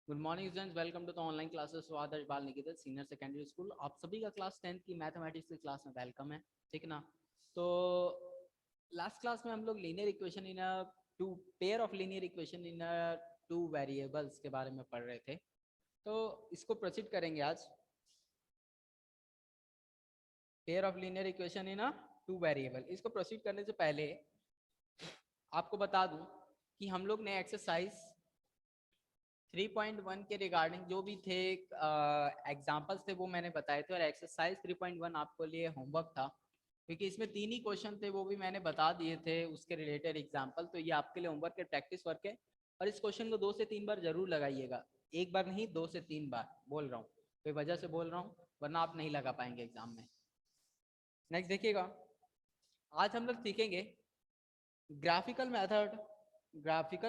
Good morning students, welcome to the online classes for Adarsh Bal Niketan senior secondary school. आप सभी का class 10th की mathematics की क्लास में वेलकम है, ठीक ना। तो लास्ट क्लास में हम लोग linear equation in two pair of linear equation in two variables के बारे में पढ़ रहे थे। तो इसको प्रोसीड करेंगे आज। Pair of linear equation in two variable, इसको प्रोसीड करने से पहले आपको बता दूं कि हम लोग ने एक्सरसाइज 3.1 के रिगार्डिंग जो भी थे एग्जाम्पल्स थे वो मैंने बताए थे, और एक्सरसाइज 3.1 आपको लिए होमवर्क था, क्योंकि इसमें 3 ही क्वेश्चन थे, वो भी मैंने बता दिए थे उसके रिलेटेड एग्जाम्पल। तो ये आपके लिए होमवर्क है, प्रैक्टिस वर्क है, और इस क्वेश्चन को 2 से 3 बार जरूर लगाइएगा। एक बार नहीं, 2 से 3 बार बोल रहा हूँ, कोई वजह से बोल रहा हूँ, वरना आप नहीं लगा पाएंगे एग्जाम में। नेक्स्ट देखिएगा, आज हम लोग सीखेंगे graphical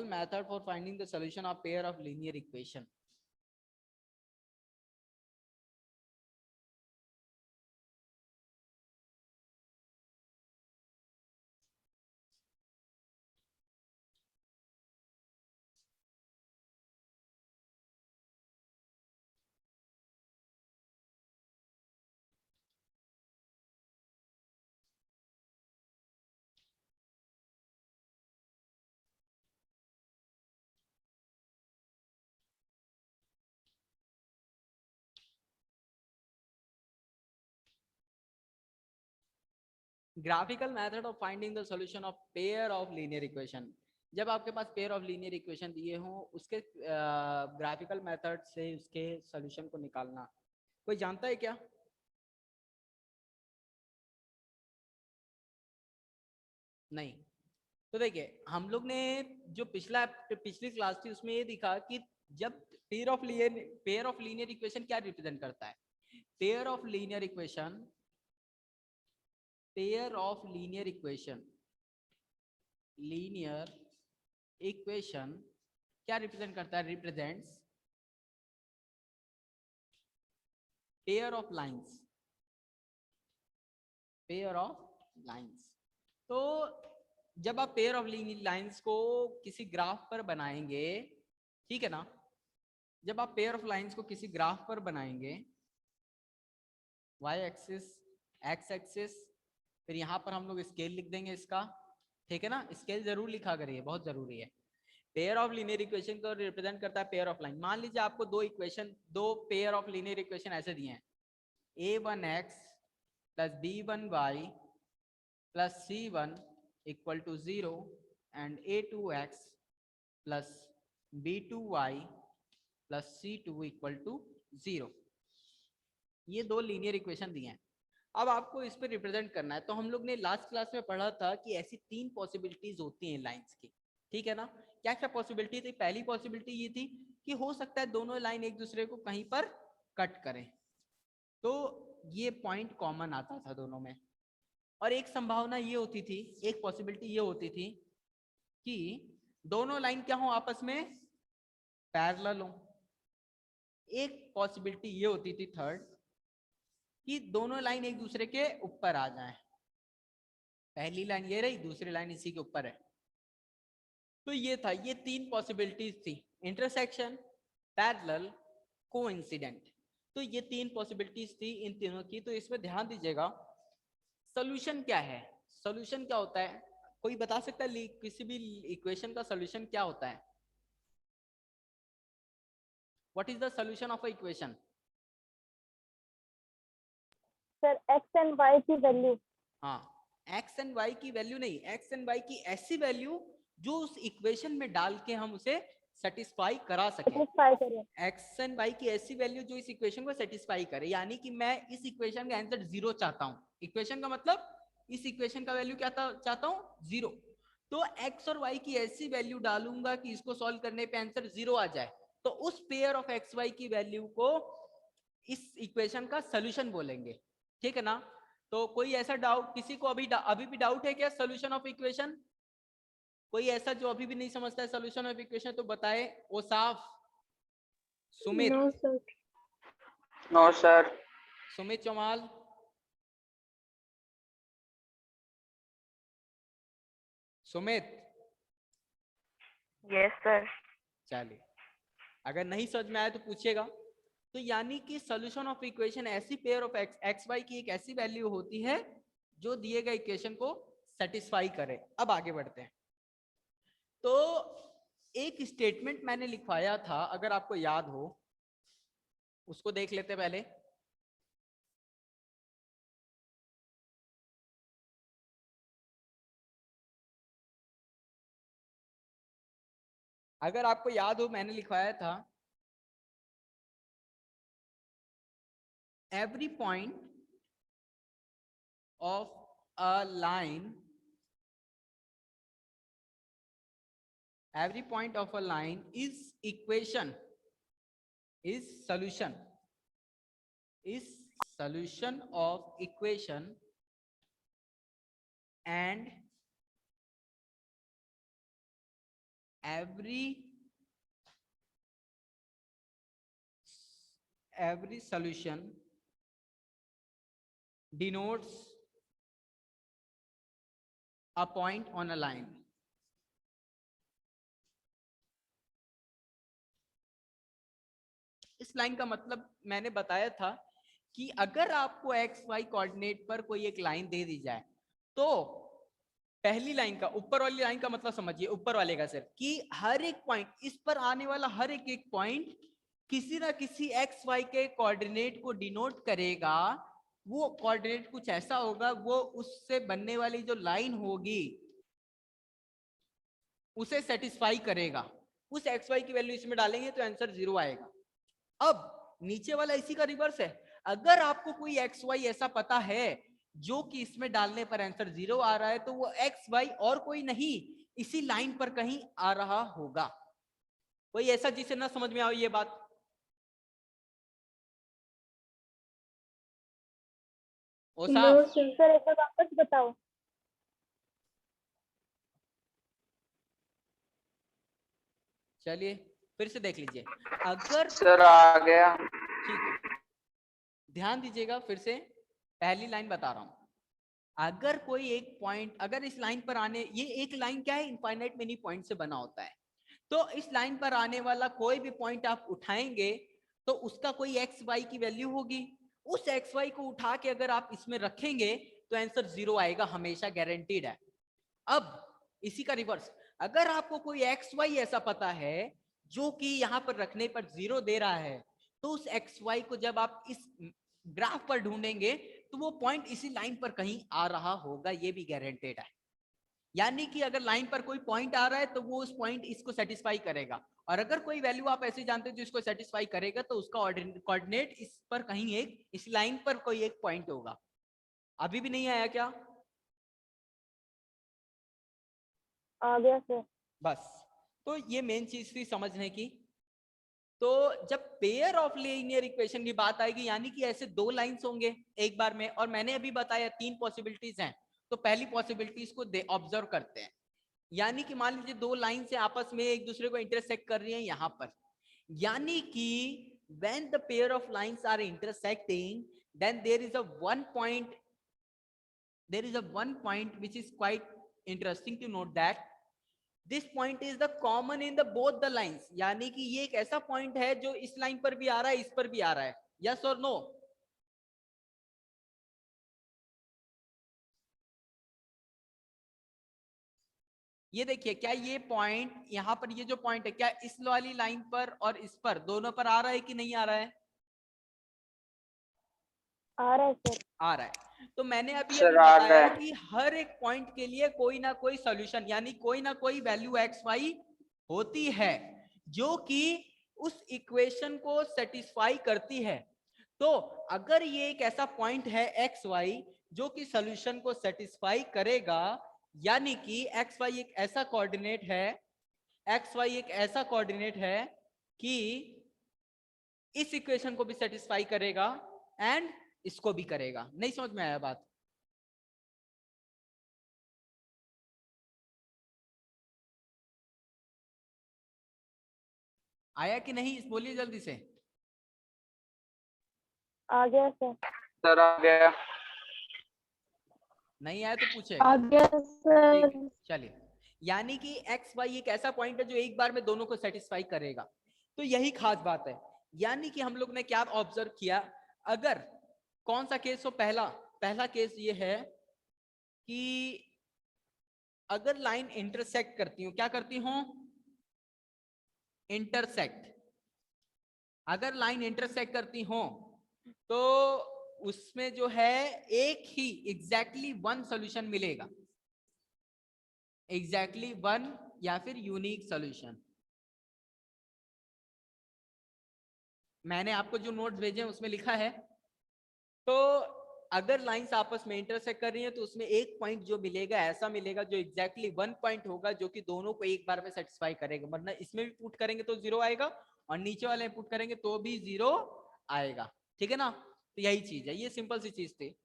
method for finding the solution of pair of linear equation. Graphical method of finding the solution of pair of linear equation. जब आपके पास पेयर ऑफ लीनियर इक्वेशन दिए हों, उसके ग्राफिकल मेथड से उसके सॉल्यूशन को निकालना, कोई जानता है क्या? नहीं। तो देखिए, हम लोग ने जो पिछली क्लास थी उसमें ये दिखा कि जब पेयर ऑफ लीनियर इक्वेशन क्या रिप्रेजेंट करता है। Pair of linear equation linear equation क्या रिप्रेजेंट करता है? Represents pair of lines. तो जब आप पेयर ऑफ लाइंस को किसी ग्राफ पर बनाएंगे, ठीक है ना, जब आप पेयर ऑफ लाइंस को किसी ग्राफ पर बनाएंगे, वाई एक्सिस, एक्स एक्सिस, फिर यहाँ पर हम लोग स्केल लिख देंगे इसका, ठीक है ना। स्केल जरूर लिखा करिए, बहुत जरूरी है। पेयर ऑफ लीनियर इक्वेशन को रिप्रेजेंट करता है पेयर ऑफ लाइन। मान लीजिए आपको दो पेयर ऑफ लीनियर इक्वेशन ऐसे दिए हैं, a1x plus b1y plus c1 equal to 0 and a2x plus b2y plus c2 equal to 0। ये दो लीनियर इक्वेशन दिए हैं। अब आपको इस पर रिप्रेजेंट करना है। तो हम लोग ने लास्ट क्लास में पढ़ा था कि ऐसी 3 पॉसिबिलिटीज होती हैं लाइंस की, ठीक है ना। क्या क्या पॉसिबिलिटी थी? पहली पॉसिबिलिटी ये थी कि हो सकता है दोनों लाइन एक दूसरे को कहीं पर कट करें, तो ये पॉइंट कॉमन आता था दोनों में। और एक संभावना ये होती थी, एक पॉसिबिलिटी ये होती थी कि दोनों लाइन क्या हो, आपस में पैरेलल हो। एक पॉसिबिलिटी ये होती थी थर्ड, कि दोनों लाइन एक दूसरे के ऊपर आ जाएं। पहली लाइन ये रही, दूसरी लाइन इसी के ऊपर है। तो ये था, ये 3 पॉसिबिलिटीज थी, इंटरसेक्शन, पैरेलल, कोइंसिडेंट। तो ये 3 पॉसिबिलिटीज थी इन तीनों की। तो इसमें ध्यान दीजिएगा, सोल्यूशन क्या है? सोल्यूशन क्या होता है? कोई बता सकता है किसी भी इक्वेशन का सोल्यूशन क्या होता है? What is the solution of a equation? Sir X and Y की वैल्यू। हाँ, एक्स एंड वाई की वैल्यू नहीं, एक्स एंड वाई की ऐसी वैल्यू जो उस इक्वेशन में डाल के हम उसे सेटिस्फाई करा सके। सेटिस्फाई करें। एक्स एंड वाई की ऐसी वैल्यू जो इस इक्वेशन को सेटिस्फाई करे। यानी कि मैं इस इक्वेशन का आंसर 0 चाहता हूँ। इक्वेशन का मतलब इस इक्वेशन का वैल्यू क्या चाहता हूँ? 0। तो एक्स और वाई की ऐसी वैल्यू डालूंगा कि इसको सॉल्व करने पे आंसर 0 आ जाए। तो उस पेयर ऑफ एक्स वाई की वैल्यू को इस इक्वेशन का सोल्यूशन बोलेंगे, ठीक है ना। तो कोई ऐसा डाउट किसी को अभी भी डाउट है क्या सोल्यूशन ऑफ इक्वेशन? कोई ऐसा जो अभी भी नहीं समझता है सोल्यूशन ऑफ इक्वेशन तो बताए, वो साफ। Sumit? No sir. No sir. Sumit Chaumal? Sumit? Yes sir. चलिए, अगर नहीं समझ में आया तो पूछेगा। तो यानी कि सॉल्यूशन ऑफ इक्वेशन ऐसी पेयर ऑफ एक्स वाई की एक ऐसी वैल्यू होती है जो दिए गए इक्वेशन को सेटिस्फाई करे। अब आगे बढ़ते हैं। तो एक स्टेटमेंट मैंने लिखवाया था, अगर आपको याद हो उसको देख लेते पहले। अगर आपको याद हो मैंने लिखवाया था, every point of a line, every point of a line is equation, is solution of equation, and every solution denotes a point on a line. इस लाइन का मतलब मैंने बताया था कि अगर आपको एक्स वाई कोऑर्डिनेट पर कोई एक लाइन दे दी जाए, तो पहली लाइन का, ऊपर वाली लाइन का मतलब समझिए, ऊपर वाले का सिर्फ, कि हर एक पॉइंट, इस पर आने वाला हर एक पॉइंट किसी ना किसी एक्स वाई के कोऑर्डिनेट को डिनोट करेगा। वो कोऑर्डिनेट कुछ ऐसा होगा, वो उससे बनने वाली जो लाइन होगी उसे सेटिस्फाई करेगा। उस एक्स वाई की वैल्यू इसमें डालेंगे तो आंसर 0 आएगा। अब नीचे वाला इसी का रिवर्स है। अगर आपको कोई एक्स वाई ऐसा पता है जो कि इसमें डालने पर आंसर 0 आ रहा है, तो वो एक्स वाई और कोई नहीं, इसी लाइन पर कहीं आ रहा होगा। कोई ऐसा जिसे ना समझ में आओ ये बात? ओ साहब, सर एक बार वापस बताओ। चलिए फिर से देख लीजिए। अगर सर आ गया। ठीक है, ध्यान दीजिएगा, फिर से पहली लाइन बता रहा हूं। अगर कोई एक पॉइंट, अगर इस लाइन पर आने, ये एक लाइन क्या है, इनफाइनाइट मेनी पॉइंट से बना होता है। तो इस लाइन पर आने वाला कोई भी पॉइंट आप उठाएंगे तो उसका कोई एक्स वाई की वैल्यू होगी। उस एक्स वाई को उठा के अगर आप इसमें रखेंगे तो आंसर 0 आएगा, हमेशा गारंटीड है। अब इसी का रिवर्स, अगर आपको कोई एक्स वाई ऐसा पता है जो कि यहां पर रखने पर 0 दे रहा है, तो उस एक्स वाई को जब आप इस ग्राफ पर ढूंढेंगे तो वो पॉइंट इसी लाइन पर कहीं आ रहा होगा, ये भी गारंटेड है। यानी कि अगर लाइन पर कोई पॉइंट आ रहा है तो वो उस पॉइंट इसको सेटिस्फाई करेगा, और अगर कोई वैल्यू आप ऐसे जानते हो जो इसको सेटिस्फाई करेगा तो उसका कोऑर्डिनेट इस पर कहीं एक, इस लाइन पर कोई एक पॉइंट होगा। अभी भी नहीं आया क्या? आ गया सर। बस, तो ये मेन चीज थी समझने की। तो जब पेयर ऑफ लीनियर इक्वेशन की बात आएगी, यानी कि ऐसे दो लाइंस होंगे एक बार में, और मैंने अभी बताया 3 पॉसिबिलिटीज हैं। तो पहली पॉसिबिलिटीज को ऑब्जर्व करते हैं। यानी कि मान लीजिए दो लाइन से आपस में एक दूसरे को इंटरसेक्ट कर रही हैं यहां पर, यानी कि when the pair of lines are intersecting, then there is a one point which is quite interesting to note, that this point is the common in the both the lines। यानी कि ये एक ऐसा पॉइंट है जो इस line पर भी आ रहा है, इस पर भी आ रहा है। यस और नो? ये देखिए, क्या ये पॉइंट यहां पर, ये जो पॉइंट है, क्या इस वाली लाइन पर और इस पर दोनों पर आ रहा है कि नहीं आ रहा है? आ रहा है सर। आ रहा है। तो मैंने अभी सर आ बताया गए। कि हर एक पॉइंट के लिए कोई ना कोई सॉल्यूशन, यानी कोई ना कोई वैल्यू एक्स वाई होती है जो कि उस इक्वेशन को सेटिस्फाई करती है। तो अगर ये एक ऐसा पॉइंट है एक्स वाई जो कि सॉल्यूशन को सेटिस्फाई करेगा, यानी कि एक्स वाई एक ऐसा कोऑर्डिनेट है, एक्स वाई एक ऐसा कोऑर्डिनेट है कि इस इक्वेशन को भी सेटिस्फाई करेगा एंड इसको भी करेगा। नहीं समझ में आया बात? आया कि नहीं, बोलिए जल्दी से। आ गया सर। सर आ गया। नहीं आया तो पूछे। आ गया सर। ठीक है, चलिए। यानी कि एक्स वाई एक ऐसा पॉइंट है जो एक बार में दोनों को सेटिस्फाई करेगा। तो यही खास बात है। यानी कि हम लोग ने क्या ऑब्जर्व किया, अगर कौन सा केस हो, पहला केस ये है कि अगर लाइन इंटरसेक्ट करती हूं, क्या करती हूं, इंटरसेक्ट, अगर लाइन इंटरसेक्ट करती हो तो उसमें जो है एक ही एग्जैक्टली वन सॉल्यूशन मिलेगा, एग्जैक्टली वन या फिर यूनिक सॉल्यूशन। मैंने आपको जो नोट्स भेजे हैं उसमें लिखा है। तो अगर लाइंस आपस में इंटरसेक्ट कर रही हैं तो उसमें एक पॉइंट जो मिलेगा ऐसा मिलेगा जो एग्जैक्टली वन पॉइंट होगा, जो कि दोनों को एक बार में सेटिस्फाई करेगा। वरना इसमें भी पुट करेंगे तो जीरो आएगा और नीचे वाले में पुट करेंगे तो भी जीरो आएगा। ठीक है ना, तो यही चीज है, ये सिंपल सी चीज थी।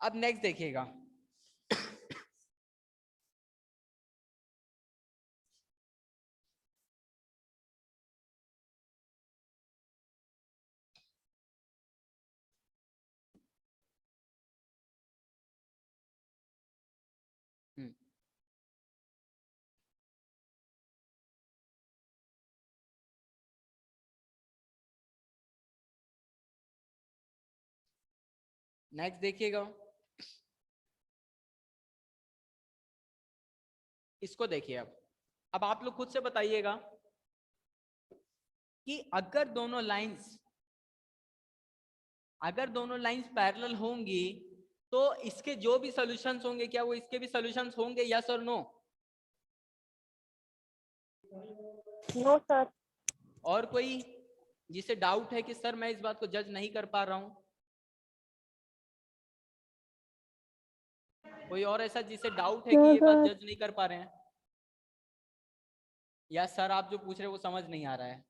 अब नेक्स्ट देखिएगा। नेक्स्ट देखिएगा, इसको देखिए। अब आप लोग खुद से बताइएगा कि अगर दोनों लाइंस पैरेलल होंगी तो इसके जो भी सॉल्यूशंस होंगे क्या वो इसके भी सॉल्यूशंस होंगे, यस और नो? No sir. और कोई जिसे डाउट है कि सर मैं इस बात को जज नहीं कर पा रहा हूं? कोई और ऐसा जिसे डाउट है कि ये बात जज नहीं कर पा रहे हैं? या सर आप जो पूछ रहे हैं वो समझ नहीं आ रहा है?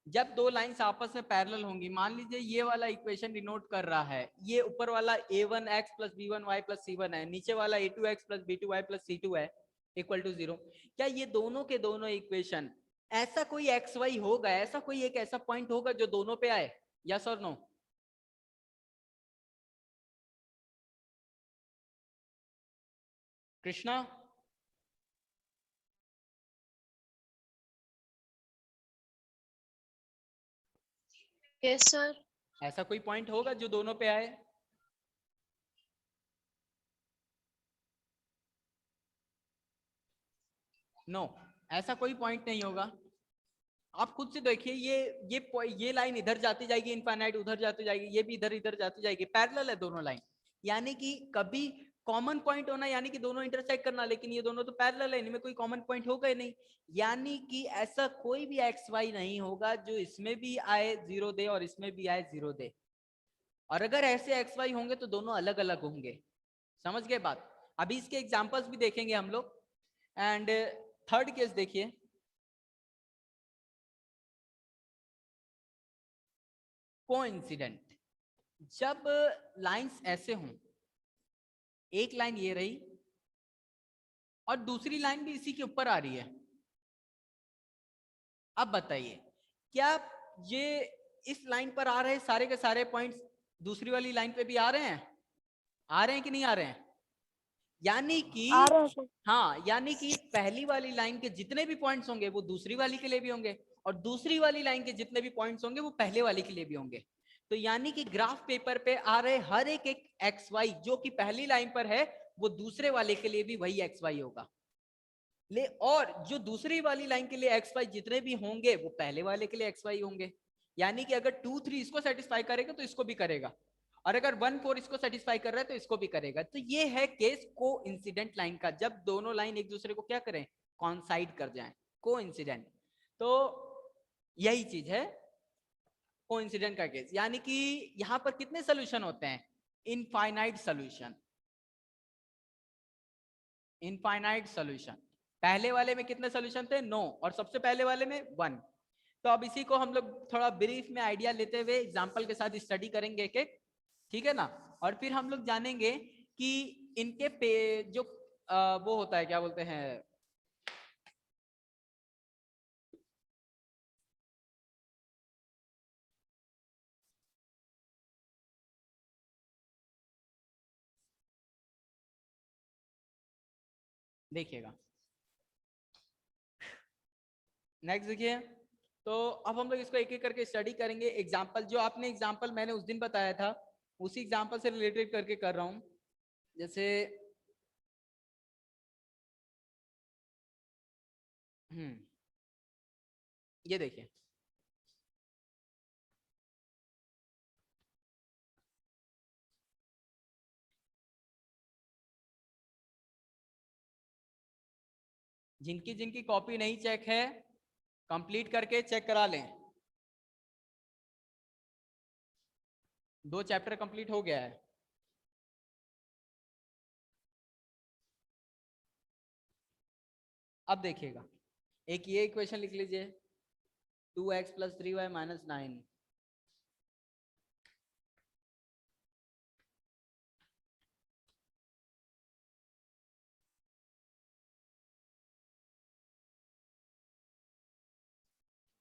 जब दो लाइंस आपस में पैरेलल होंगी, मान लीजिए ये वाला इक्वेशन डिनोट कर रहा है, ये ऊपर वाला a1x plus b1y plus c1 है, नीचे वाला a2x plus b2y plus c2 है, इक्वल टू 0। क्या ये दोनों के दोनों इक्वेशन, ऐसा कोई xy होगा, ऐसा कोई एक ऐसा पॉइंट होगा जो दोनों पे आए, यस और नो? Krishna, yes sir. ऐसा कोई पॉइंट होगा जो दोनों पे आए? नो, ऐसा कोई पॉइंट नहीं होगा। आप खुद से देखिए, ये लाइन इधर जाती जाएगी इनफाइनाइट, उधर जाती जाएगी, ये भी इधर इधर जाती जाएगी, पैरेलल है दोनों लाइन। यानी कि कभी कॉमन पॉइंट होना, यानी कि दोनों इंटरसेक्ट करना, लेकिन ये दोनों तो पैरेलल है, इनमें कोई कॉमन पॉइंट होगा ही नहीं। यानी कि ऐसा कोई भी एक्स वाई नहीं होगा जो इसमें भी आए जीरो दे और इसमें भी आए जीरो दे। और अगर ऐसे एक्स वाई होंगे तो दोनों अलग अलग होंगे। समझ गए बात? अभी इसके एग्जाम्पल्स भी देखेंगे हम लोग। एंड थर्ड केस देखिए, कोइंसिडेंट। जब लाइंस ऐसे हों, एक लाइन ये रही और दूसरी लाइन भी इसी के ऊपर आ रही है, अब बताइए क्या ये इस लाइन पर आ रहे सारे के सारे पॉइंट्स दूसरी वाली लाइन पे भी आ रहे हैं? आ रहे हैं कि नहीं आ रहे हैं? यानी कि आ रहे हैं सर। हाँ, यानी कि पहली वाली लाइन के जितने भी पॉइंट्स होंगे वो दूसरी वाली के लिए भी होंगे, और दूसरी वाली लाइन के जितने भी पॉइंट्स होंगे वो पहले वाली के लिए भी होंगे। तो यानी कि ग्राफ पेपर पे आ रहे हर एक एक्स वाई जो कि पहली लाइन पर है वो दूसरे वाले के लिए भी वही एक्स वाई होगा। और जो दूसरी वाली लाइन के लिए एक्स वाई जितने भी होंगे वो पहले वाले के लिए एक्स वाई होंगे। यानी कि अगर 2 3 इसको सेटिस्फाई करेगा तो इसको भी करेगा, और अगर 1 4 इसको सेटिस्फाई कर रहा है तो इसको भी करेगा। तो ये है केस को इंसिडेंट लाइन का, जब दोनों लाइन एक दूसरे को क्या करें, कॉन्साइड कर जाएं, को इंसिडेंट। तो यही चीज है को इंसिडेंट का केस। यानी कि यहां पर कितने सोल्यूशन होते हैं, इनफाइनाइट सोल्यूशन, इनफाइनाइट सोल्यूशन। पहले वाले में कितने सोल्यूशन थे, नो, और सबसे पहले वाले में 1। तो अब इसी को हम लोग थोड़ा ब्रीफ में आइडिया लेते हुए एग्जांपल के साथ स्टडी करेंगे एक एक, ठीक है ना। और फिर हम लोग जानेंगे कि इनके पे जो वो होता है, क्या बोलते हैं, देखिएगा नेक्स्ट देखिए, तो अब हम लोग इसको एक एक करके स्टडी करेंगे। एग्जाम्पल जो आपने एग्जाम्पल मैंने उस दिन बताया था उसी एग्जाम्पल से रिलेटेड करके कर रहा हूं। जैसे ये देखिए, जिनकी जिनकी कॉपी नहीं चेक है कंप्लीट करके चेक करा लें। 2 चैप्टर कंप्लीट हो गया है। अब देखिएगा, एक ये इक्वेशन लिख लीजिए, 2x + 3y - 9।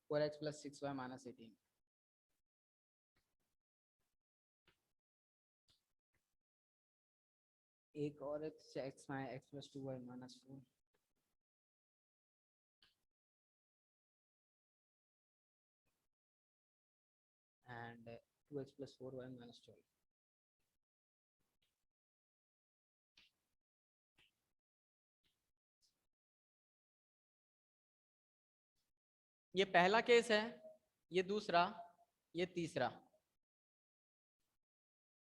Four x + 6y - 18। एक और x + 2y - 4 and 2x + 4y - 12। ये पहला केस है, ये दूसरा, ये तीसरा।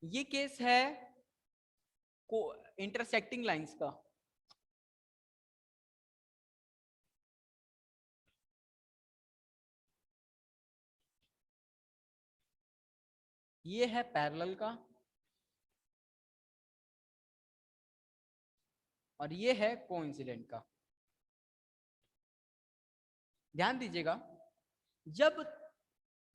ये केस है को इंटरसेक्टिंग लाइंस का। ये है पैरेलल का और ये है कोइंसिडेंट का। ध्यान दीजिएगा, जब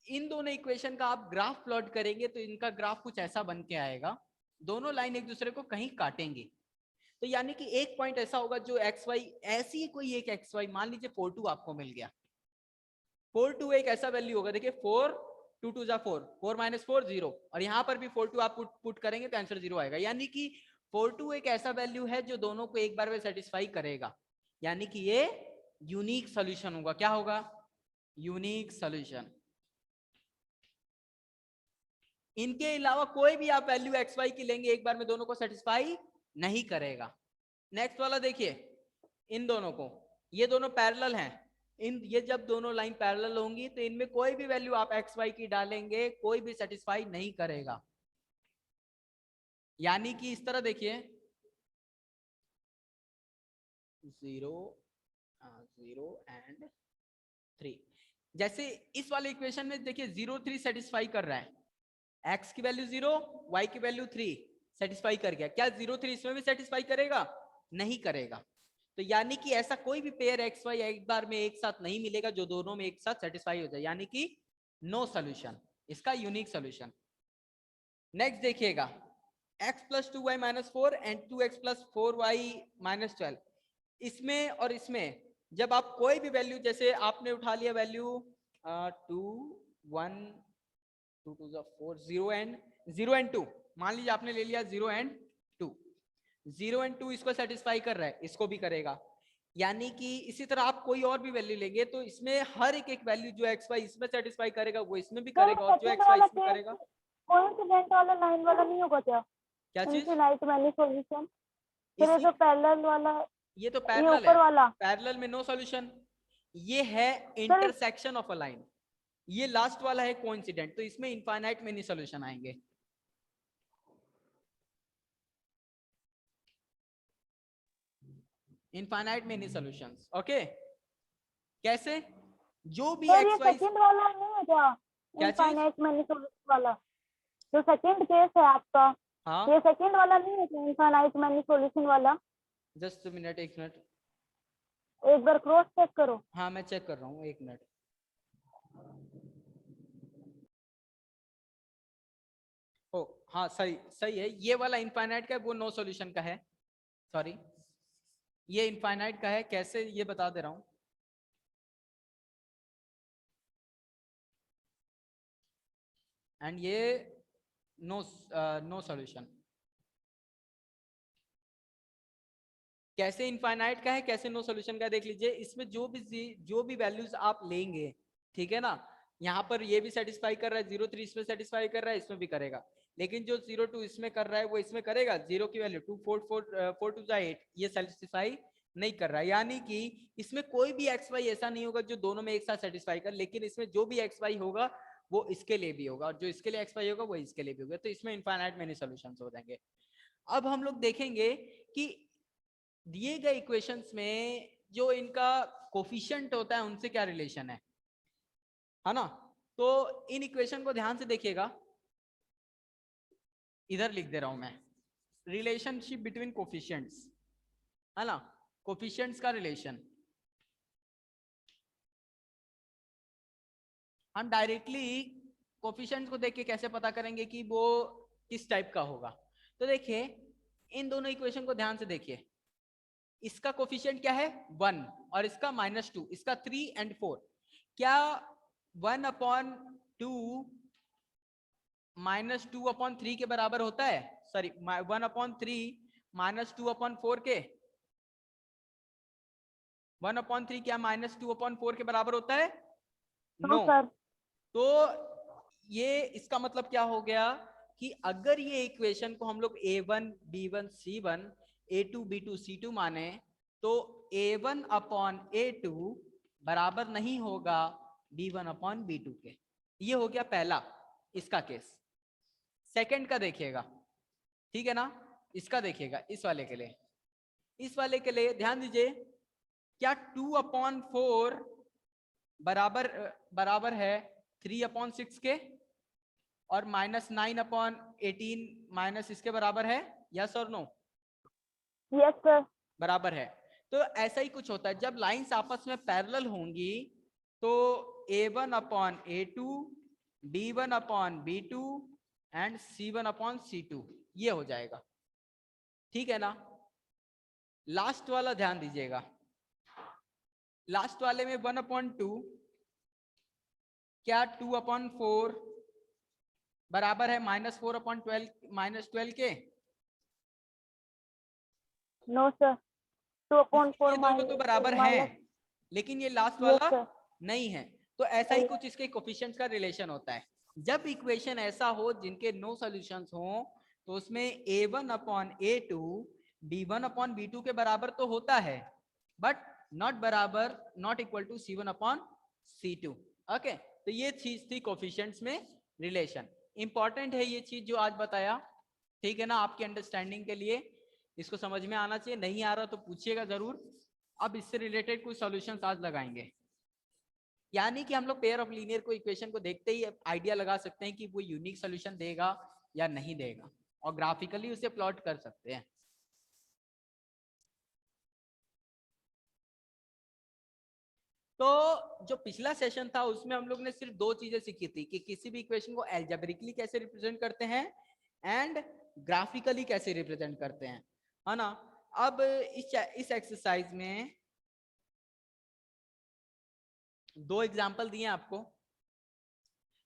इन दोनों इक्वेशन का आप ग्राफ प्लॉट करेंगे तो इनका ग्राफ कुछ ऐसा बन के आएगा, दोनों लाइन एक दूसरे को कहीं काटेंगे। तो यानी कि एक पॉइंट ऐसा होगा जो एक्स वाई, ऐसी कोई एक एक्स वाई, मान लीजिए 4 2 आपको मिल गया। 4 2 एक ऐसा वैल्यू होगा, देखिए 4 2 2 जा 4, 4 - 4 0, और यहां पर भी 4 2 आप पुट करेंगे तो आंसर 0 आएगा। यानी कि 4 2 एक ऐसा वैल्यू है जो दोनों को एक बार में सेटिस्फाई करेगा, यानी कि ये यूनिक सॉल्यूशन होगा। क्या होगा? Unique solution. इनके अलावा कोई भी आप वैल्यू एक्स वाई की लेंगे एक बार में दोनों को सेटिस्फाई नहीं करेगा। नेक्स्ट वाला देखिए, इन दोनों को, ये दोनों पैरेलल हैं, इन ये जब दोनों लाइन पैरेलल होंगी तो इनमें कोई भी वैल्यू आप एक्स वाई की डालेंगे कोई भी सेटिस्फाई नहीं करेगा। यानी कि इस तरह देखिए, 0 0 एंड 3। जैसे इस वाले इक्वेशन में देखिए 0 3 सेटिस्फाई कर रहा है, x की वैल्यू 0, y की वैल्यू 3, सेटिस्फाई कर गया। क्या 0 3 इसमें भी सेटिस्फाई करेगा? नहीं करेगा। तो यानी कि ऐसा कोई भी पेयर एक्स वाई एक बार में एक साथ नहीं मिलेगा जो दोनों में एक साथ सेटिस्फाई हो जाए, यानी कि नो सॉल्यूशन, इसका यूनिक सॉल्यूशन। नेक्स्ट देखिएगा, x + 2y - 4 and 2x + 4y - 12। इसमें और इसमें जब आप कोई भी वैल्यू, जैसे आपने उठा लिया वैल्यू 2 1 2 2 4 0 एंड 2, मान लीजिए आपने ले लिया 0 एंड 2, 0 एंड 2 इसको सेटिस्फाई कर रहा है, इसको भी करेगा। यानी कि इसी तरह आप कोई और भी वैल्यू लेंगे तो इसमें हर एक एक वैल्यू जो एक्स वाई इसमें सेटिस्फाई करेगा वो इसमें भी करेगा, और जो एक्स वाई इसमें करेगा। कोइंसिडेंट वाला लाइन वाला नहीं होगा क्या? क्या चीज? Infinite many solution. फिर ये इसी जो पैरेलल वाला, ये तो ये पैरेलल है, ऊपर वाला पैरेलल में नो सॉल्यूशन। ये है sir, intersection of a line. ये लास्ट वाला है कोइंसिडेंट, तो इसमें इनफाइनाइट मेनी सॉल्यूशन आएंगे। Infinite many solutions. ओके, कैसे? जो भी सर ये एक्स वाई। सेकंड वाला नहीं है क्या? क्या चीज? इनफाइनाइट मैनी सॉल्यूशन वाला जो सेकंड केस है आपका, हाँ, ये सेकंड वाला नहीं है क्या? इनफाइनाइट मैनी सॉल्यूशन वाला। जस्ट मिनट, एक मिनट। एक बार क्रॉस चेक करो। हाँ मैं चेक कर रहा हूँ, एक मिनट। ओ हाँ, सही सही है, ये वाला इनफाइनाइट का है, वो नो सॉल्यूशन का है। सॉरी, ये इनफाइनाइट का है। कैसे ये बता दे रहा हूँ। एंड ये नो नो सॉल्यूशन। कैसे इनफाइनाइट का है, कैसे नो सोल्यूशन का है, देख लीजिए। इसमें जो भी वैल्यूज आप लेंगे, ठीक है ना, यहाँ पर ये भी सेटिस्फाई कर रहा है, 0 3 इसमें सेटिस्फाई कर रहा है, इसमें भी करेगा। लेकिन जो 0 2 इसमें कर रहा है वो इसमें करेगा, 0 की वैल्यू 2 4 4 2 8, ये सेटिस्फाई नहीं कर रहा है। यानी कि इसमें कोई भी एक्स वाई ऐसा नहीं होगा जो दोनों में एक साथ सेटिस्फाई कर, लेकिन इसमें जो भी एक्स वाई होगा वो इसके लिए भी होगा, और जो इसके लिए एक्स वाई होगा वो इसके लिए भी होगा। तो इसमें इनफाइनाइट मेनी सॉल्यूशंस हो जाएंगे। अब हम लोग देखेंगे कि दिए गए इक्वेशंस में जो इनका कोफिशिएंट होता है उनसे क्या रिलेशन है ना। तो इन इक्वेशन को ध्यान से देखिएगा, इधर लिख दे रहा हूं मैं, रिलेशनशिप बिटवीन कोफिशिएंट्स, है ना, कोफिशिएंट्स का रिलेशन। हम डायरेक्टली कोफिशिएंट्स को देख के कैसे पता करेंगे कि वो किस टाइप का होगा। तो देखिए इन दोनों इक्वेशन को ध्यान से देखिए, इसका कोफिशिएंट क्या है 1 और इसका -2, इसका 3 and 4। क्या 1/2 -2/3 के बराबर होता है? सॉरी 1/3 -2/4 के, 1/3 क्या -2/4 के बराबर होता है? नो। सर। तो ये इसका मतलब क्या हो गया कि अगर ये इक्वेशन को हम लोग A1 B1 C1 A2 B2 C2 माने, तो A1/A2 बराबर नहीं होगा B1/B2 के। ये हो गया पहला इसका केस। सेकंड का देखिएगा, ठीक है ना, इसका देखिएगा, इस वाले के लिए, इस वाले के लिए ध्यान दीजिए, क्या 2/4 बराबर है 3/6 के, और -9/18 माइनस इसके बराबर है, यस और नो? Yes sir. बराबर है। तो ऐसा ही कुछ होता है जब लाइंस आपस में पैरेलल होंगी, तो A1/A2 B1/B2 एंड C1/C2 ये हो जाएगा, ठीक है ना। लास्ट वाला ध्यान दीजिएगा, लास्ट वाले में 1/2 क्या 2/4 बराबर है -4/12 के? नो सर, 2/4 ये दोनों तो बराबर हैं, लेकिन ये लास्ट यस वाला सर। नहीं है। तो ऐसा ही कुछ इसके कोफिशिएंट्स का रिलेशन होता है। जब इक्वेशन ऐसा हो जिनके नो सॉल्यूशंस हो, तो उसमें A1/A2 B1/B2 के बराबर तो होता है, but not equal to C1/C2। Okay, तो ये चीज थी कोफिशिएंट्स में रिलेशन। इंपॉर्टेंट है ये चीज जो आज बताया, ठीक है ना, आपकी अंडरस्टैंडिंग के लिए इसको समझ में आना चाहिए। नहीं आ रहा तो पूछिएगा जरूर। अब इससे रिलेटेड कुछ सॉल्यूशंस आज लगाएंगे, यानी कि हम लोग पेयर ऑफ लीनियर को इक्वेशन को देखते ही आइडिया लगा सकते हैं कि वो यूनिक सॉल्यूशन देगा या नहीं देगा, और ग्राफिकली उसे प्लॉट कर सकते हैं। तो जो पिछला सेशन था उसमें हम लोग ने सिर्फ दो चीजें सीखी थी कि किसी भी इक्वेशन को एल्जेब्रिकली कैसे रिप्रेजेंट करते हैं एंड ग्राफिकली कैसे रिप्रेजेंट करते हैं, है ना। अब इस एक्सरसाइज में दो एग्जांपल दिए आपको,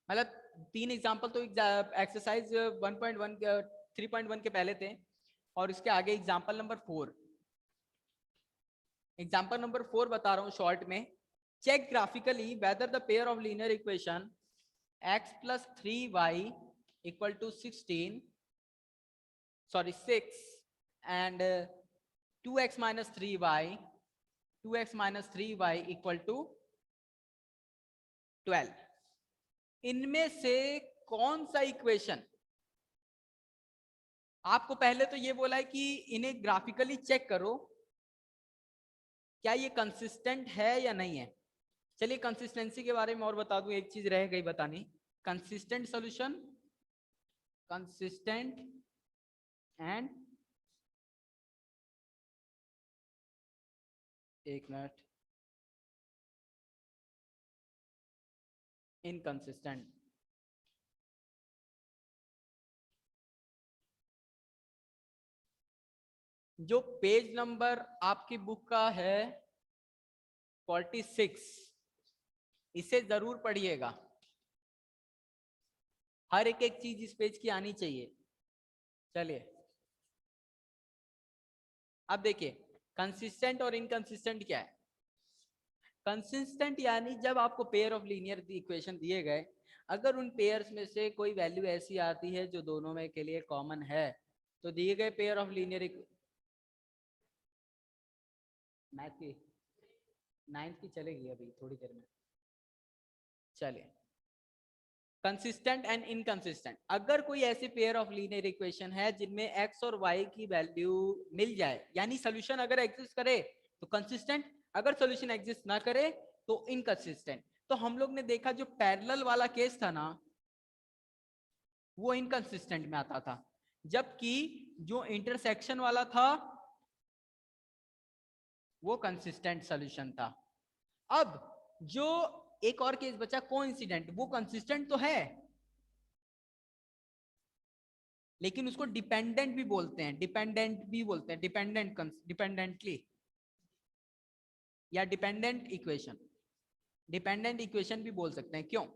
मतलब 3 एग्जांपल तो एक्सरसाइज 1.1 3.1 के पहले थे, और इसके आगे एग्जांपल नंबर 4। एग्जांपल नंबर 4 बता रहा हूं शॉर्ट में। Check graphically whether the pair of linear equation x plus 3y equal to 6 and 2x minus 3y equal to 12, इनमें से कौन सा इक्वेशन, आपको पहले तो ये बोला है कि इन्हें ग्राफिकली चेक करो क्या ये कंसिस्टेंट है या नहीं है। चलिए कंसिस्टेंसी के बारे में और बता दूं, एक चीज रह गई बतानी। कंसिस्टेंट सॉल्यूशन, कंसिस्टेंट एंड, एक मिनट, इनकंसिस्टेंट। जो पेज नंबर आपकी बुक का है 46, इसे जरूर पढ़िएगा। हर एक चीज इस पेज की आनी चाहिए। चलिए अब देखिए, कंसिस्टेंट और इनकंसिस्टेंट क्या है? कंसिस्टेंट यानी जब आपको पेयर ऑफ लीनियर इक्वेशन दिए गए, अगर उन पेयर्स में से कोई वैल्यू ऐसी आती है जो दोनों में के लिए कॉमन है, तो दिए गए पेयर ऑफ लीनियर मैथ की 9th की चलेगी अभी थोड़ी देर में। चलिए, कंसिस्टेंट एंड इनकंसिस्टेंट, अगर कोई ऐसी पेयर ऑफ लीनियर इक्वेशन है जिनमें x और y की वैल्यू मिल जाए, यानी सोल्यूशन अगर एग्जिस्ट करे तो कंसिस्टेंट, अगर सोल्यूशन एग्जिस्ट ना करे तो इनकंसिस्टेंट। तो हम लोग ने देखा जो पैरेलल वाला केस था ना, वो इनकंसिस्टेंट में आता था, जबकि जो इंटरसेक्शन वाला था वो कंसिस्टेंट सॉल्यूशन था। अब जो एक और केस बचा कोइंसिडेंट, वो कंसिस्टेंट तो है लेकिन उसको डिपेंडेंट भी बोलते हैं, डिपेंडेंटली या डिपेंडेंट इक्वेशन भी बोल सकते हैं। क्यों?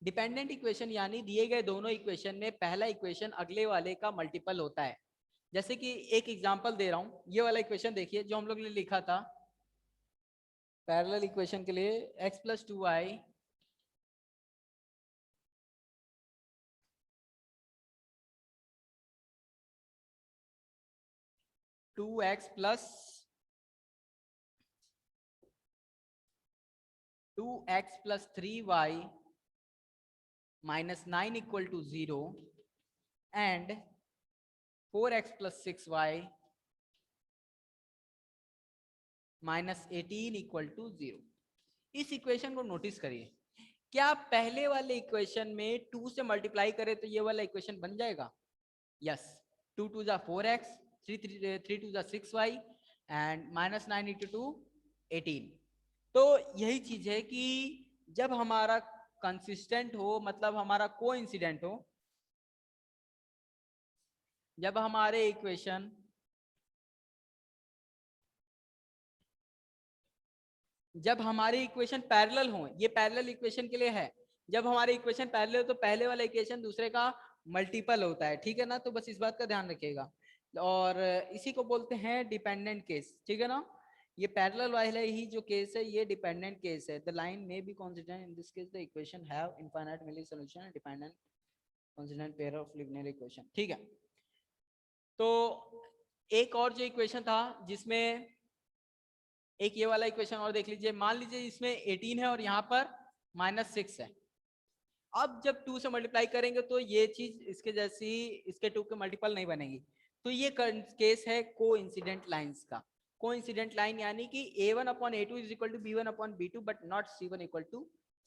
डिपेंडेंट इक्वेशन यानी दिए गए दोनों इक्वेशन में पहला इक्वेशन अगले वाले का मल्टीपल होता है। जैसे कि एक एग्जांपल दे रहा हूं, ये वाला इक्वेशन देखिए जो हम लोग ने लिखा था पैरेलल इक्वेशन के लिए, x + 2y (2x + 3y -9 = 0 and 4x + 6y -18 = 0। इस इक्वेशन को नोटिस करिए, क्या पहले वाले इक्वेशन में 2 से मल्टीप्लाई करें तो ये वाला इक्वेशन बन जाएगा? Yes, 2 × 2 = 4x, 3 × 2 = 6y and -9 × 2 18। तो यही चीज है कि जब हमारा कंसिस्टेंट हो, मतलब हमारा कोइंसिडेंट हो, जब हमारे इक्वेशन पैरेलल हो, ये पैरेलल इक्वेशन के लिए है, जब हमारे इक्वेशन पैरेलल हो तो पहले वाला इक्वेशन दूसरे का मल्टीपल होता है, ठीक है ना? तो बस इस बात का ध्यान रखिएगा। और इसी को बोलते हैं डिपेंडेंट केस, ठीक है ना? ये पैरेलल वाला ही जो केस है ये डिपेंडेंट केस है। The line may be consistent in this case, the equation have infinitely solution and dependent consistent pair of linear equation, ठीक है? तो एक और जो इक्वेशन था जिसमें एक ये वाला इक्वेशन और देख लीजिए, मान लीजिए इसमें 18 है और यहाँ पर -6 है। अब जब 2 से मल्टीप्लाई करेंगे तो ये चीज इसके जैसी, इसके 2 के मल्टीपल नहीं बनेगी। तो ये केस है कोइंसिडेंट लाइंस का। कोइंसिडेंट लाइन यानी कि a1/a2 = b1/b2 but not c1 =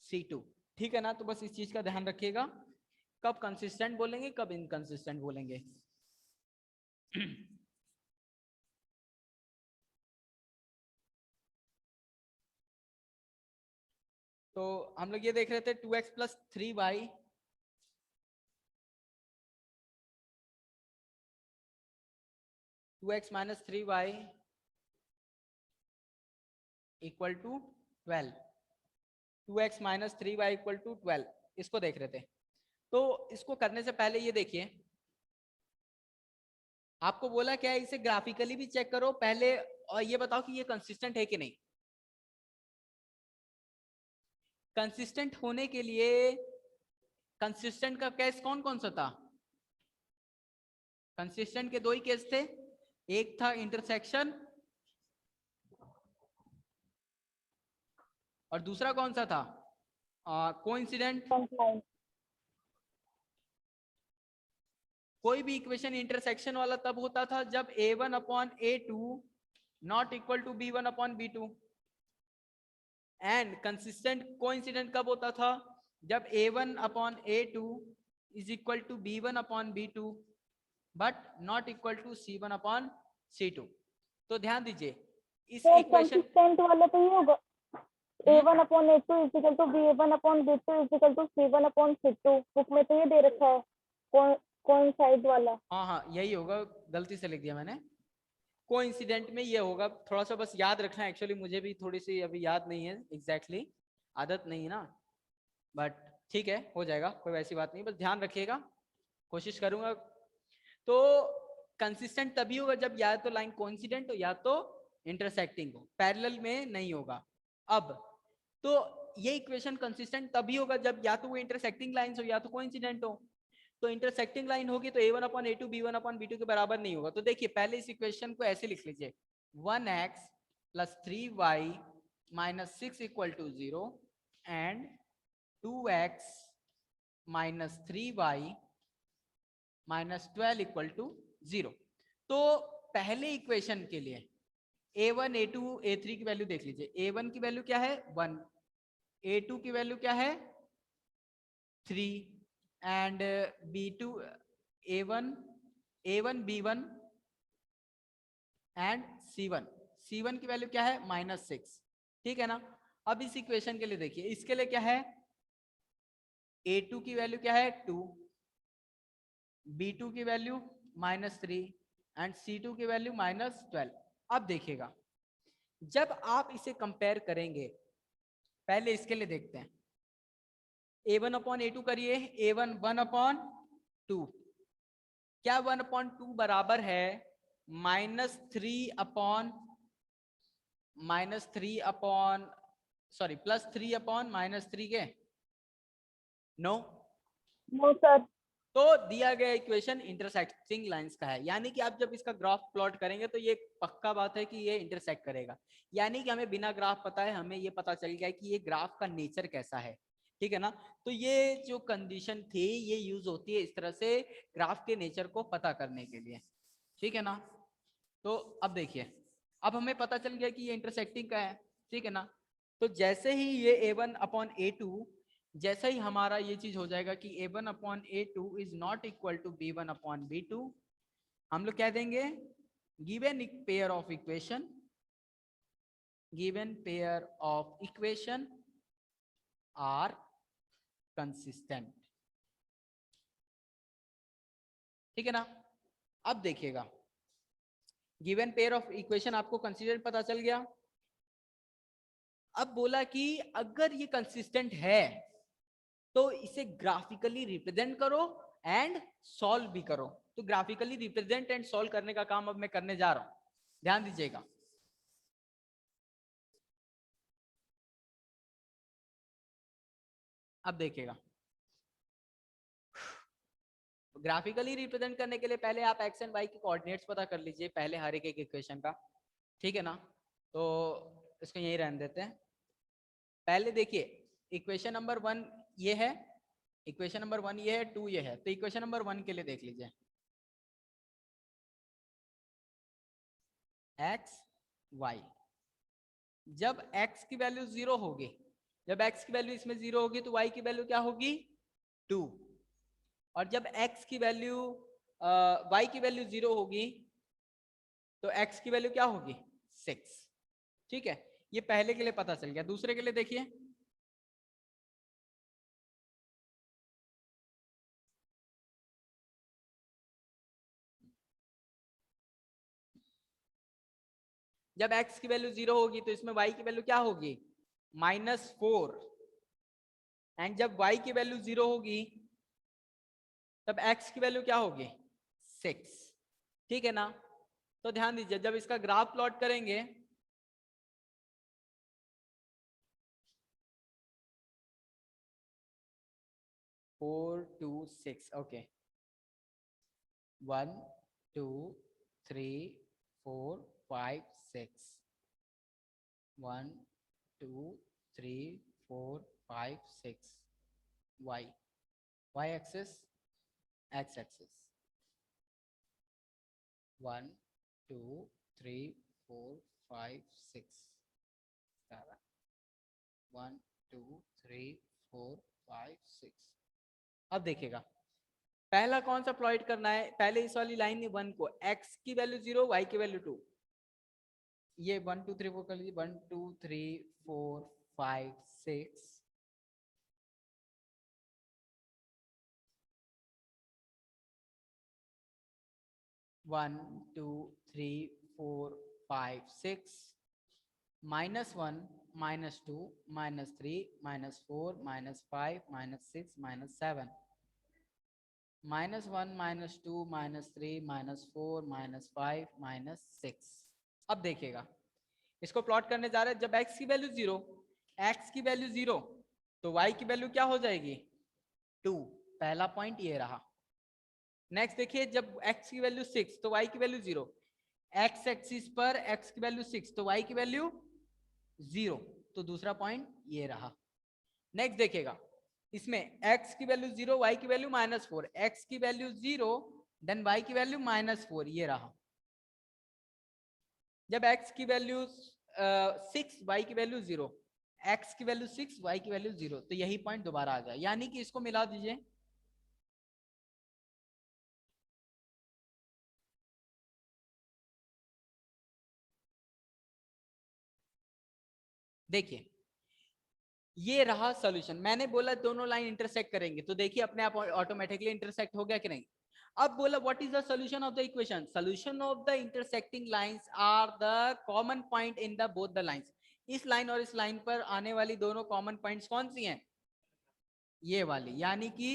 c2, ठीक है ना? तो बस इस चीज का ध्यान रखिएगा, कब कंसिस्टेंट बोलेंगे कब इनकंसिस्टेंट बोलेंगे। तो हम लोग ये देख रहे थे 2x + 3y (2x - 3y) = 12, 2x - 3y = 12, इसको देख रहे थे। तो इसको करने से पहले ये देखिए, आपको बोला क्या है, इसे ग्राफिकली भी चेक करो पहले और ये बताओ कि ये कंसिस्टेंट है कि नहीं। कंसिस्टेंट होने के लिए कंसिस्टेंट का केस कौन कौन सा था? कंसिस्टेंट के 2 ही केस थे, एक था इंटरसेक्शन और दूसरा कौन सा था? कोइंसिडेंट। कोई भी इक्वेशन इंटरसेक्शन वाला तब होता था जब a1/a2 not equal to b1/b2, and consistent coincident कब होता था? जब a1/a2 = b1/b2 but not equal to c1/c2। तो ध्यान दीजिए इस इक्वेशन कंसिस्टेंट वाला तो ये होगा a1/a2 = b1/b2 = c1/c2। बुक में तो ये दे रखा है कौन साइड वाला। हाँ यही होगा, गलती से लिख दिया मैंने। कोइंसिडेंट में ये होगा, थोड़ा सा बस याद रखना, एक्चुअली मुझे भी थोड़ी सी अभी याद नहीं है एग्जैक्टली, आदत नहीं है ना, बट ठीक है हो जाएगा, कोई वैसी बात नहीं, बस ध्यान रखिएगा, कोशिश करूंगा। तो कंसिस्टेंट तभी होगा जब या तो लाइन कोइंसिडेंट हो या तो इंटरसेक्टिंग को, पैरेलल में नहीं होगा। अब तो ये इक्वेशन कंसिस्टेंट तभी होगा जब या तो वो इंटरसेक्टिंग लाइंस हो या तो कोइंसिडेंट हो। तो इंटरसेक्टिंग लाइन होगी तो a1/a2 b1/b2 के बराबर नहीं होगा। तो देखिए पहले इस इक्वेशन को ऐसे लिख लीजिए, 1x + 3y - 6 = 0 and 2x - 3y - 12 = 0। तो पहले इक्वेशन के लिए a1 a2 a3 की वैल्यू देख लीजिए। a1 की वैल्यू क्या है 1, a2 की वैल्यू क्या है 3 and b2 a1 b1 and c1 की वैल्यू क्या है -6। ठीक है ना। अब इस इक्वेशन के लिए देखिए, इसके लिए क्या है a2 की वैल्यू क्या है 2, b2 की वैल्यू -3 एंड c2 की वैल्यू -12। अब देखिएगा जब आप इसे कंपेयर करेंगे, पहले इसके लिए देखते हैं, a1/a2 करिए, a1 1/2, क्या 1/2 बराबर है -3 अपॉन +3 के? नो। No sir. तो दिया गया इक्वेशन इंटरसेक्टिंग लाइंस का है, यानी कि आप जब इसका ग्राफ प्लॉट करेंगे तो ये पक्का बात है कि ये इंटरसेक्ट करेगा। यानी कि हमें बिना ग्राफ पता है, हमें ये पता चल गया कि ये ग्राफ का नेचर कैसा है। ठीक है ना। तो ये जो कंडीशन थी ये यूज होती है इस तरह से ग्राफ के नेचर को पता करने के लिए। ठीक है ना। तो अब देखिए, अब हमें पता चल गया कि ये इंटरसेक्टिंग का है। ठीक है ना। तो जैसे ही ये a1/a2, जैसे ही हमारा ये चीज हो जाएगा कि a1/a2 is not equal to b1/b2, हम लोग कह देंगे given pair of equation are consistent. ठीक है ना। अब देखिएगा, गिवन पेयर ऑफ इक्वेशन आपको कंसिस्टेंट पता चल गया। अब बोला कि अगर ये कंसिस्टेंट है तो इसे ग्राफिकली रिप्रेजेंट करो एंड सॉल्व भी करो। तो ग्राफिकली रिप्रेजेंट एंड सॉल्व करने का काम अब मैं करने जा रहा हूं, ध्यान दीजिएगा। अब देखिएगा, ग्राफिकली रिप्रेजेंट करने के लिए पहले आप एक्स एंड वाई के कोऑर्डिनेट्स पता कर लीजिए, पहले हर एक इक्वेशन का। ठीक है ना। तो इसको यही रहने देते हैं। पहले देखिए, इक्वेशन नंबर 1 ये है, इक्वेशन नंबर 1 ये है, 2 ये है। तो इक्वेशन नंबर 1 के लिए देख लीजिए, एक्स वाई। जब x की वैल्यू 0 होगी, जब x की वैल्यू इसमें 0 होगी तो y की वैल्यू क्या होगी 2। और जब x की वैल्यू y की वैल्यू 0 होगी तो x की वैल्यू क्या होगी 6। ठीक है, ये पहले के लिए पता चल गया। दूसरे के लिए देखिए, जब x की वैल्यू 0 होगी तो इसमें y की वैल्यू क्या होगी -4। एंड जब y की वैल्यू 0 होगी तब x की वैल्यू क्या होगी 6। ठीक है ना। तो ध्यान दीजिए, जब इसका ग्राफ प्लॉट करेंगे four to six, okay, 1 2 3 4 5 6, 1 2 3 4 5 6, y axis, x axis, 1 2 3 4 5 6 7, 1 2 3 4 5 6। अब देखिएगा, पहला कौन सा प्लॉट करना है, पहले इस वाली लाइन में 1 को, x की वैल्यू 0 y की वैल्यू 2, ये 1 2 3 4 कर लीजिए, 1 2 3 4 5 6, 1 2 3 4 5 6, -1 -2 -3 -4 -5 -6 -7, -1 -2 -3 -4 -5 -6। अब देखिएगा, इसको प्लॉट करने जा रहे हैं जब x की वैल्यू 0, x की वैल्यू 0 तो y की वैल्यू क्या हो जाएगी 2। पहला पॉइंट ये रहा। नेक्स्ट देखिए जब x की वैल्यू 6 तो y की वैल्यू 0, x एक्सिस पर x की वैल्यू 6 तो y की वैल्यू 0, तो दूसरा पॉइंट ये रहा। नेक्स्ट देखिएगा इसमें x की वैल्यू 0, y की वैल्यू -4, x की वैल्यू 0 देन y की वैल्यू -4 ये रहा। जब x की वैल्यू 6, y की वैल्यू 0, x की वैल्यू 6, y की वैल्यू 0, तो यही पॉइंट दोबारा आ गया, यानी कि इसको मिला दीजिए। देखिए ये रहा सॉल्यूशन। मैंने बोला दोनों लाइन इंटरसेक्ट करेंगे, तो देखिए अपने आप ऑटोमेटिकली इंटरसेक्ट हो गया कि नहीं। अब बोला what is the solution of the equation. Solution of the intersecting lines are the common point in the both the lines. इस लाइन और इस लाइन पर आने वाली दोनों कॉमन पॉइंट्स कौन सी हैं, ये वाली, यानी कि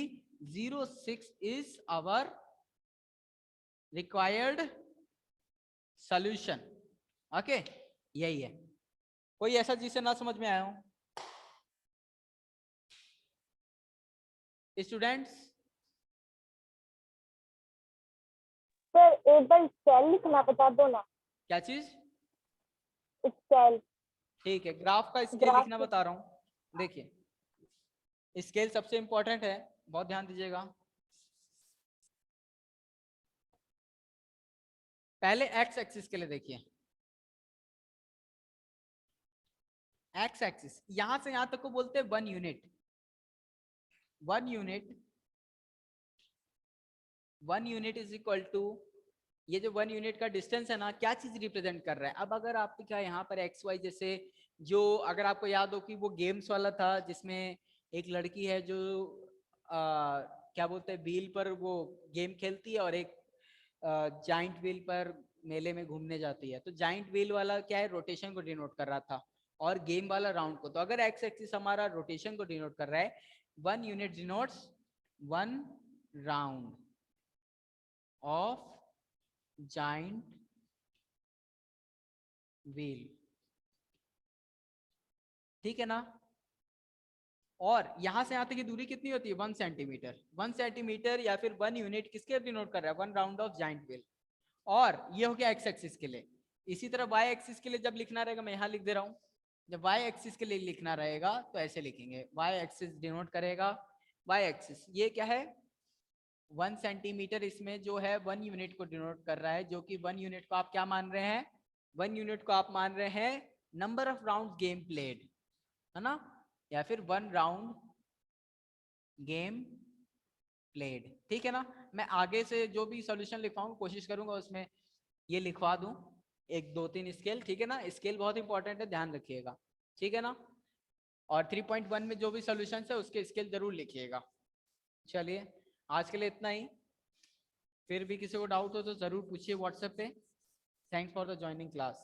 0,6 is our required solution. Okay, यही है। कोई ऐसा जिसे ना समझ में आया हो स्टूडेंट्स? सर एक बार स्केल लिखना बता दो ना। क्या चीज? स्केल। ठीक है, ग्राफ का स्केल ग्राफ लिखना बता रहा हूं। देखिए स्केल सबसे इंपॉर्टेंट है, बहुत ध्यान दीजिएगा। पहले एक्स एक्सिस के लिए देखिए, एक्स एक्सिस यहां से यहां तक को बोलते हैं 1 unit. 1 unit, 1 unit is equal to, ये जो 1 यूनिट का डिस्टेंस है ना, क्या चीज रिप्रेजेंट कर रहा है। अब अगर आप क्या यहाँ पर एक्स वाई, जैसे जो अगर आपको याद हो कि वो गेम्स वाला था जिसमें एक लड़की है जो क्या बोलते हैं व्हील पर वो गेम खेलती है और एक जाइंट व्हील पर मेले में घूमने जाती है। तो जाइंट व्हील वाला क्या है, रोटेशन को डिनोट कर रहा था और गेम वाला राउंड को। तो अगर एक्स एक्सिस हमारा रोटेशन को डिनोट कर रहा है, 1 unit denotes 1 round of giant wheel, ठीक है ना। और यहां से यहां तक की दूरी कितनी होती है 1 सेंटीमीटर। 1 सेंटीमीटर या फिर 1 यूनिट किसके डिनोट कर रहा है, 1 राउंड ऑफ जाइंट व्हील। और ये हो गया एक्स एक्सिस के लिए। इसी तरह वाई एक्सिस के लिए जब लिखना रहेगा, मैं यहां लिख दे रहा हूं, जब वाई एक्सिस के लिए लिखना रहेगा तो ऐसे लिखेंगे, वाई एक्सिस डिनोट करेगा, वाई एक्सिस ये क्या है 1 सेंटीमीटर, इसमें जो है 1 यूनिट को डिनोट कर रहा है, जो कि 1 यूनिट को आप क्या मान रहे हैं, 1 यूनिट को आप मान रहे हैं number of round game played, है ना, या फिर 1 राउंड गेम प्लेड, ठीक है ना। मैं आगे से जो भी सॉल्यूशन लिखवाऊंगा कोशिश करूंगा उसमें ये लिखवा दूं 1 2 3 स्केल, ठीक है ना। स्केल बहुत इंपॉर्टेंट है, ध्यान रखिएगा, ठीक है ना। और 3.1 में जो भी सॉल्यूशन है उसके स्केल जरूर लिखिएगा। चलिए आज के लिए इतना ही, फिर भी किसी को डाउट हो तो जरूर पूछिए व्हाट्सएप पे। Thanks for the joining class.